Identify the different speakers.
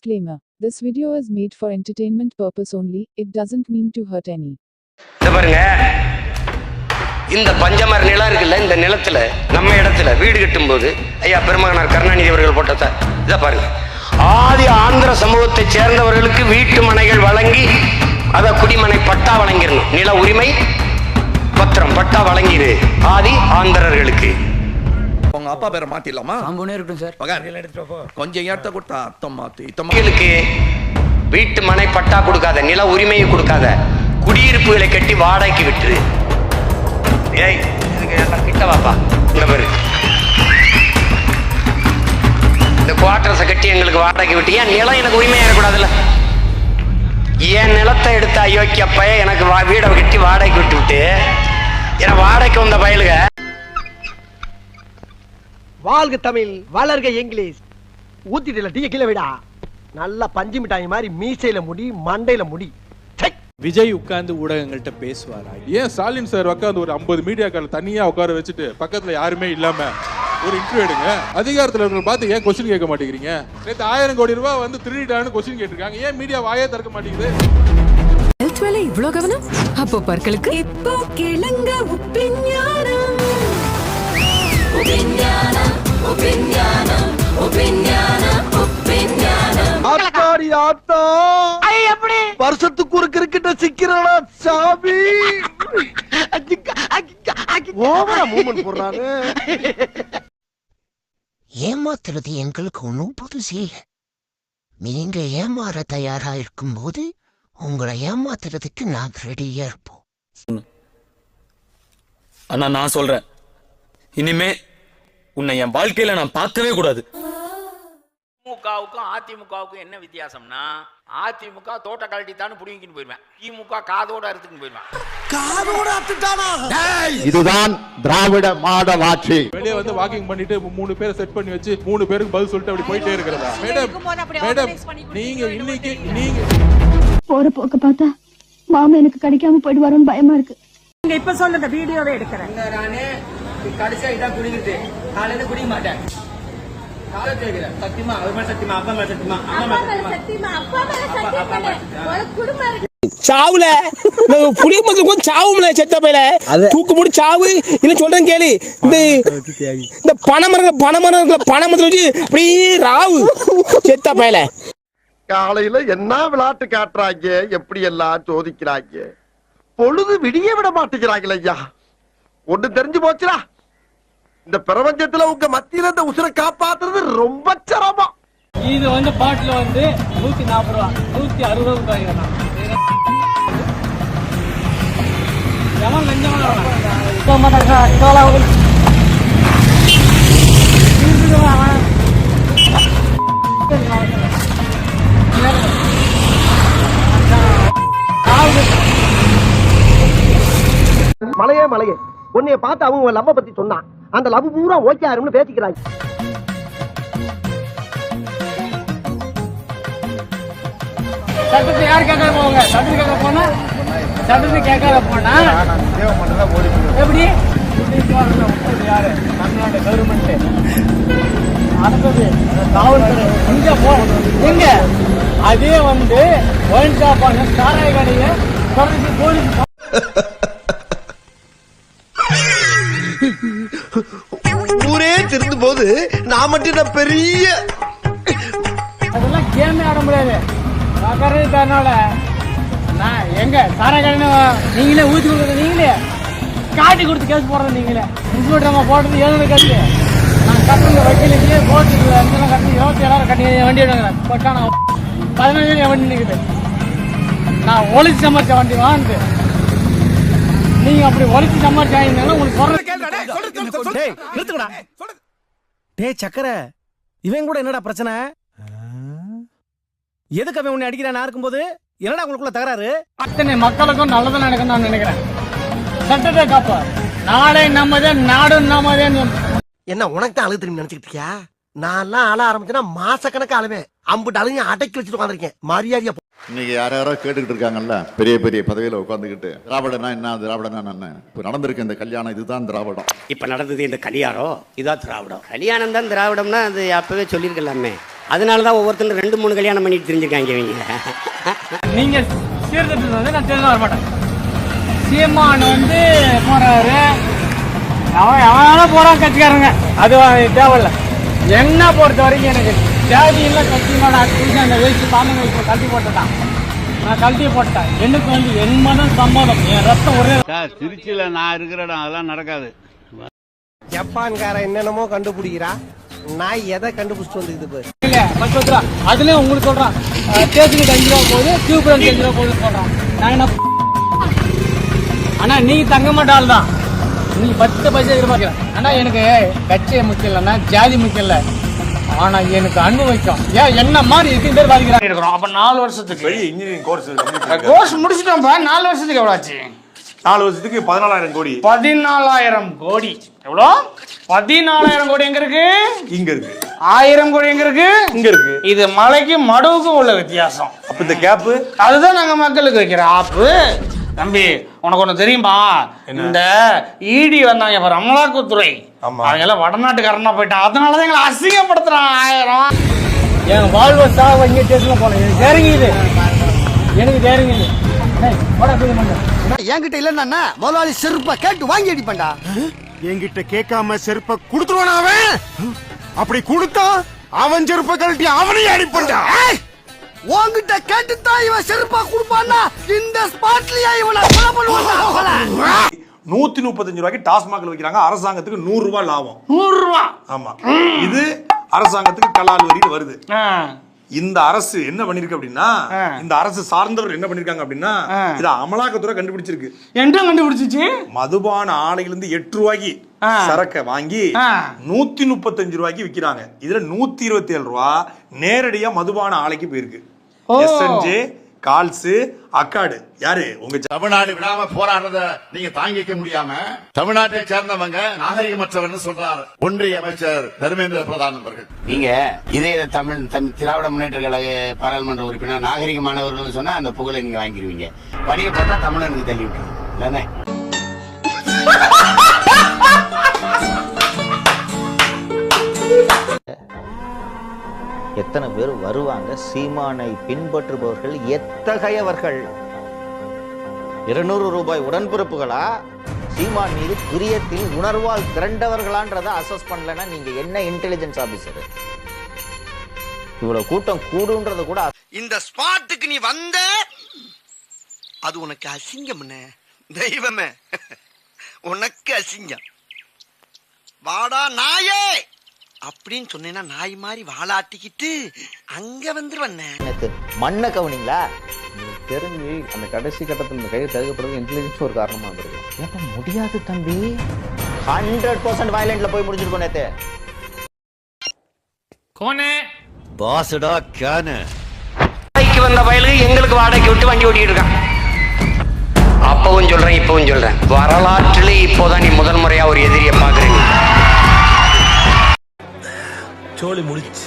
Speaker 1: Disclaimer. This video is made for entertainment purpose only. It doesn't mean to hurt any.
Speaker 2: பாருங்க, இந்த பஞ்சமர நிலம் இருக்குல்ல, இந்த நிலத்துல நம்ம இடத்துல வீடு கட்டும் போது ஐயா பெருமகனார் கருணாநிதி அவர்கள் போட்ட இதை பாருங்க. ஆதி ஆந்திர சமூகத்தை சேர்ந்தவர்களுக்கு வீட்டு மனைகள் வழங்கி அத குடிமனை பட்டா வழங்கிடணும். நில உரிமை பத்திரம் பட்டா வழங்கிடு ஆதி ஆந்திரர்களுக்கு.
Speaker 3: உங்க அப்பா பேரை மாத்திடலாமா? கொஞ்சம் ஏத்த கொடுத்தா அத்தம் மாத்தி
Speaker 2: வீட்டு மனை பட்டா கொடுக்காத, நில உரிமையை கொடுக்காத, குடியிருப்புகளை கட்டி வாடகைக்கு விட்டுரு. ஏய், இதுக்கு எல்லாம் கிட்ட வாப்பா. இந்த பேரு இந்த குவார்டர்ஸை கட்டி எங்களுக்கு வாடகைக்கு விட்டு, ஏன் நிலம் எனக்கு உரிமையா இருக்கக்கூடாதுல்ல? என் நிலத்தை எடுத்த அயோக்கிய பைய எனக்கு வீடை கட்டி வாடகைக்கு விட்டு விட்டு ஏன்னா வாடகைக்கு வந்த பயலுக.
Speaker 4: வாழ்க தமிழ், வளர்க இங்கிலீஷ். ஊத்திட்டுல டீ கீழே விடா. நல்லா பஞ்சு மிட்டாய் மாதிரி மீசையில முடி, மண்டையில முடி.
Speaker 5: விஜய் உட்கார்ந்து ஊடகங்கள்ட்ட பேசுவாரா?
Speaker 6: ஏன் ஸ்டாலின் சார் உட்காந்து ஒரு 50 மீடியாக்கள் தனியா உட்கார வச்சுட்டு பக்கத்துல யாருமே இல்லாம ஒரு இன்டர்வியூ எடுங்க. அதிகாரத்துல இருக்கிற பார்த்து ஏன் கொஸ்டின் கேட்க மாட்டேங்கிறீங்க? நேற்று 1000 கோடி ரூபாய் வந்து திருடிட்டான்னு கொஸ்டின் கேட்டிருக்காங்க. ஏன் மீடியா வாயே திறக்க மாட்டேங்குது?
Speaker 7: இவ்வளவு கவனம் அப்போ பற்களுக்கு இப்போ கேளுங்க உப்பிஞானம்.
Speaker 4: வருஷத்துக்கு ஒரு கிரிக்கெட்ட சிக்கிறா சாமி.
Speaker 8: ஏமாத்துறது எங்களுக்கு ஒன்றும் புதுசு. நீங்க ஏமாற தயாரா இருக்கும் போது உங்களை ஏமாத்துறதுக்கு நான் ரெடியா இருப்போம்.
Speaker 9: ஆனா நான் சொல்றேன், இனிமே உன்னை என் வாழ்க்கையில நான் பார்க்கவே கூடாது.
Speaker 10: திமுகவுக்கும் அதிமுகவுக்கும் என்ன வித்தியாசம்னா, அதிமுக தோட்ட கழட்டித்தான்னு புடிங்கின்னு போயிருவேன், திமுக காதோட அறுத்துக்கு போயிருவேன்.
Speaker 4: காதோட அறுத்துட்டானா?
Speaker 11: இதுதான் திராவிட மாடல் ஆட்சி.
Speaker 6: வெளியே வந்து வாக்கிங் பண்ணிட்டு 3 பேரை செட் பண்ணி வச்சு 3 பேருக்கு பதில் சொல்லிட்டு அப்படி போயிட்டே இருக்கிறதா? மேடம் நீங்க இன்னைக்கு நீங்க
Speaker 12: போற போக்க பார்த்தா மாமா எனக்கு கிடைக்காம போயிட்டு வரோன்னு பயமா இருக்கு.
Speaker 7: நீங்க இப்ப சொன்ன வீடியோவே எடுக்கிறேன்.
Speaker 10: நானே கடைசியா இதான் குடிக்கிறது, காலையில குடிக்க மாட்டேன். சத்தியமா அவர் மேல சத்தியமா, அப்பா மேல சத்தியமா, அம்மா மேல சத்தியமா, அப்பா மேல சத்தியமா, ஒரு குடும்பம் இருக்கு.
Speaker 4: சாவுல புளி மதுக்கும் சாவுல செத்த பையில தூக்கு முடி சாவு. என்ன சொல்றேன் கேளு. இந்த பனைமரத்துல வச்சு அப்படியே ராவு செத்த பையில. காலையில என்ன விளையாட்டு காட்டுறாங்க, எப்படி எல்லாம் சோதிக்கிறாங்க. பொழுது விடிய விட மாட்டேங்கிறாங்களே ஐயா. ஒண்ணு தெரிஞ்சு போச்சுடா, இந்த பிரபஞ்சத்துல உங்க மத்தியில இந்த உசுரை காப்பாத்துறது ரொம்ப சிரமம்.
Speaker 7: இது வந்து பாட்டில வந்து 140 ரூபா, 160 ரூபாய்.
Speaker 4: மலையே மலையே, உன்னைய பார்த்து அவங்க லவ்வ பத்தி சொன்னான். அந்த லவ் பூரா ஓகே ஆரும்னு பேசிக்கிறாங்க.
Speaker 7: சட்டத்தை யார் கேட்காத போவாங்க? சட்டத்தை கேட்க போனா சட்டத்தை கேட்காத போனா எப்படி யாரு தமிழ்நாடு கவர்மெண்ட் அடுத்தது காவல்துறை இங்க போ எங்க அதே வந்து ஒயின் ஷாப் ஆன சாராய கடையை தொடர்ந்து போலீஸ்
Speaker 4: ஊரே திருந்து போது நான் மட்டும் பெரிய
Speaker 7: அதெல்லாம் கேமே ஆட முடியாது. தரனால நான் எங்க சாராயக்கடை நீங்களே ஊத்தி கொடுக்குறது, நீங்களே காட்டி கொடுத்து கேஸ் போடுறது, நீங்களே இன்ஸ்பெக்டர் போடுறது 7 கட்டு. நான் கட்டுறது வக்கீலுக்கு போட்டு கட்டி 27 கட்டி வண்டி எடுக்கிறேன். பட்டான 15 வண்டி நிற்குது. நான் ஒழிச்சு சம்பாரிச்ச வண்டி வாங்கிட்டு நீங்க அப்படி ஒழிச்சு சம்பாரிச்சாங்கன்னா உங்களுக்கு சொல்றது.
Speaker 4: டேய் சக்கர, இவன் கூட என்னடா பிரச்சனை? எதுக்கு அவன் உன்னை அடிக்கிறான் இருக்கும்போது? என்னடா உங்களுக்குள்ள தகராறு?
Speaker 7: அத்தனை மக்களுக்கும் நல்லது நடக்கும் நான் நினைக்கிறேன். சட்டத்தை காப்பா, நாடே நம்மதே, நாடும் நம்மதே.
Speaker 4: என்ன உனக்கு தான் அழுகு திரும்பி நினைச்சுக்கிட்டு இருக்கியா? நான் எல்லாம் அழ ஆரம்பிச்சேன்னா மாசக்கணக்கு அழுவேன். அம்புட்டு அழுகையும் அடக்கி வச்சுட்டு உட்காந்துருக்கேன். மரியாதையா
Speaker 11: இன்னைக்கு யாரோ கேட்டுக்கிட்டு இருக்காங்கல்ல, பெரிய பெரிய பதவியில உட்காந்துக்கிட்டு திராவிடனா என்ன, திராவிடனா என்ன. இப்ப நடந்திருக்க இந்த கல்யாணம் இதுதான் திராவிடம்.
Speaker 2: இப்ப நடந்தது இந்த கல்யாணம் இதான் திராவிடம். கல்யாணம் தான் திராவிடம்னா அது அப்பவே சொல்லியிருக்கலாமே. அதனாலதான் ஒவ்வொருத்தரும் 2-3 கல்யாணம் பண்ணிட்டு தெரிஞ்சிருக்காங்க இவங்க.
Speaker 7: நீங்க சீர்திருத்தம் வந்து நான் தெரிஞ்சு வர மாட்டேன். சீமான் வந்து போறாரு, அவன் போறான் கட்சிக்காரங்க, அது தேவையில்ல. என்ன பொறுத்த வரைக்கும் எனக்கு ஜாதியெல்லாம் கட்சியோட அந்த வயசு தாமங்க வயசு கழட்டி போட்டுட்டான். நான் கழட்டி போட்டேன். எனக்கு வந்து என் மதம் சம்மதம், என் ரத்தம் ஒரே.
Speaker 10: திருச்சியில நான் இருக்கிற இடம் அதெல்லாம் நடக்காது.
Speaker 4: ஜப்பான்கார என்னென்னமோ கண்டுபிடிக்கிறா, நான் எதை கண்டுபிடிச்சிட்டு வந்துக்குது
Speaker 7: இல்ல பஸ் வந்துடா. அதுலயும் உங்களுக்கு சொல்றான், தேசிக்கு 5 ரூபா போகுது, டியூப்ரன் 5 ரூபா போகுது சொல்றான். நான் என்ன ஆனா நீ தங்க மாட்டாள் தான், நீ 10 பைசா எதிர்பார்க்கிறேன். ஆனா எனக்கு கட்சியை முக்கியம் இல்லைன்னா ஜாதி முக்கியம் இல்லை, ஆனா எனக்கு அனுபவிக்கும். ஏன் என்ன மாதிரி எத்தனை பேர் பாதிக்கிறாங்க இருக்கிறோம். அப்ப 4 வருஷத்துக்கு
Speaker 6: இன்ஜினியரிங்
Speaker 7: கோர்ஸ் முடிச்சுட்டோம். 4 வருஷத்துக்கு எவ்வளவு ஆச்சு?
Speaker 6: 4 வருஷத்துக்கு 14,000 கோடி.
Speaker 7: 14,000 கோடி. எவ்வளோ? 14,000 கோடி எங்க இருக்கு?
Speaker 6: இங்க இருக்கு.
Speaker 7: 1000 கோடி எங்க இருக்கு?
Speaker 6: இங்க இருக்கு.
Speaker 7: இது மலைக்கு மடுவுக்கும் உள்ள வித்தியாசம்.
Speaker 6: அப்ப இந்த கேப்
Speaker 7: அதுதான் நாங்க மக்களுக்கு வைக்கிற ஆப்பு. தம்பி உனக்கு ஒண்ணு தெரியுமா? இந்த இடி வந்தாங்க பாரு, அமலாக்கத்துறை, அவங்க எல்லாம் வடநாட்டுக்காரனா போயிட்டான். அதனாலதான் எங்களை அசிங்கப்படுத்துறான். 1000 என் வாழ்வ சாவ இங்க ஸ்டேஷன்ல போனேன். எனக்கு தெரியுது, எனக்கு தெரியுது.
Speaker 4: என்கிட்ட இல்லன்னா முதலாளி செருப்பை கேட்டு வாங்கி அடிப்பேன்டா. என்கிட்ட கேட்காம செருப்பை கொடுத்துருவான் அவன். அப்படி கொடுத்தா அவன் செருப்பை கழட்டி அவனையும் அடிப்பேன்டா. உன்கிட்ட கேட்டுத்தான் இவன் செருப்பா கொடுப்பான்னா இந்த ஸ்பாட்லயே இவனை கொலை பண்ணுவான்.
Speaker 6: 135 ரூபாய்க்கு டாஸ்மாக்ல வைக்கிறாங்க. அரசாங்கத்துக்கு 100 ரூபாய் லாபம்.
Speaker 7: 100 ரூபா.
Speaker 6: ஆமா, இது அரசாங்கத்துக்கு கலால் வரியில வருது. இந்த அரசு என்ன பண்ணிருக்கு அப்படின்னா, இந்த அரசு சார்ந்தவர் என்ன பண்ணிருக்காங்க அப்படின்னா, இத அமலாக்கத்துறை கண்டுபிடிச்சிருக்கு.
Speaker 7: என்ன கண்டுபிடிச்சிச்சு?
Speaker 6: மதுபான ஆலையில இருந்து 8 ரூபாய்க்கு சரக்க வாங்கி 135 ரூபாய்க்கு விக்கிறாங்க. இதுல 127 ரூபாய் நேரடியா மதுபான ஆலைக்கு போயிருக்கு. எஸ்என்ஜே, கால்ஸ், அக்காடு. யாரு உங்க
Speaker 11: தமிழ்நாடு விடாம போராடுறத நீங்க தாங்கிக்க முடியாம தமிழ்நாட்டை சேர்ந்தவங்க நாகரிகமற்றவர்னு சொல்றாரு ஒன்றிய அமைச்சர் தர்மேந்திர பிரதான் அவர்கள்.
Speaker 10: நீங்க இதே தமிழ் திராவிட முன்னேற்ற கழக பாராளுமன்ற உறுப்பினர் நாகரிகமானவர்கள் சொன்னா அந்த புகழை நீங்க வாங்கிடுவீங்க. வணிக பார்த்தா தமிழனுக்கு தள்ளி விட்டுருங்க இல்லைன்னா.
Speaker 13: எத்தனை பேர் வருவாங்க? சீமானை பின்பற்றுபவர்கள் எத்தகையவர்கள்? 200 ரூபாய் உடன்பிறப்புகளா? சீமான் மீது பிரியத்தில் உணர்வால் திரண்டவர்களான்றதை அசஸ் பண்ணலன்னா நீங்க என்ன இன்டெலிஜென்ஸ் ஆபீசர்? இவ்வளவு கூட்டம் கூடுன்றது கூட.
Speaker 4: இந்த ஸ்பாட்டுக்கு நீ வந்த அது உனக்கு அசிங்கம். தெய்வமே, உனக்கு அசிங்கம். வாடா நாயே அப்படின்னு சொன்னேன்னா நாய் மாதிரி வாழாட்டிக்கிட்டு அங்க வந்துருவண்ண.
Speaker 13: மண்ணை கவனிங்களா? தெரிஞ்சு அந்த கடைசி கட்டத்தில் இந்த கையை தடுக்கப்படுறது இன்டெலிஜென்ஸ் ஒரு காரணமா இருந்திருக்கு. ஏப்பா முடியாது தம்பி, 100% வயலண்ட்ல போய் முடிஞ்சிருக்கோம். நேத்து
Speaker 7: கோனே
Speaker 13: பாஸ்டா கேனு
Speaker 2: வந்த வயலுக்கு எங்களுக்கு வாடகைக்கு விட்டு வண்டி ஓட்டிட்டு இருக்கான். அப்பவும் சொல்றேன், இப்பவும் சொல்றேன், வரலாற்றிலே இப்போதான் நீ முதல் முறையா ஒரு எதிரியை பாக்குறீங்க.
Speaker 4: சோழி முடிச்சு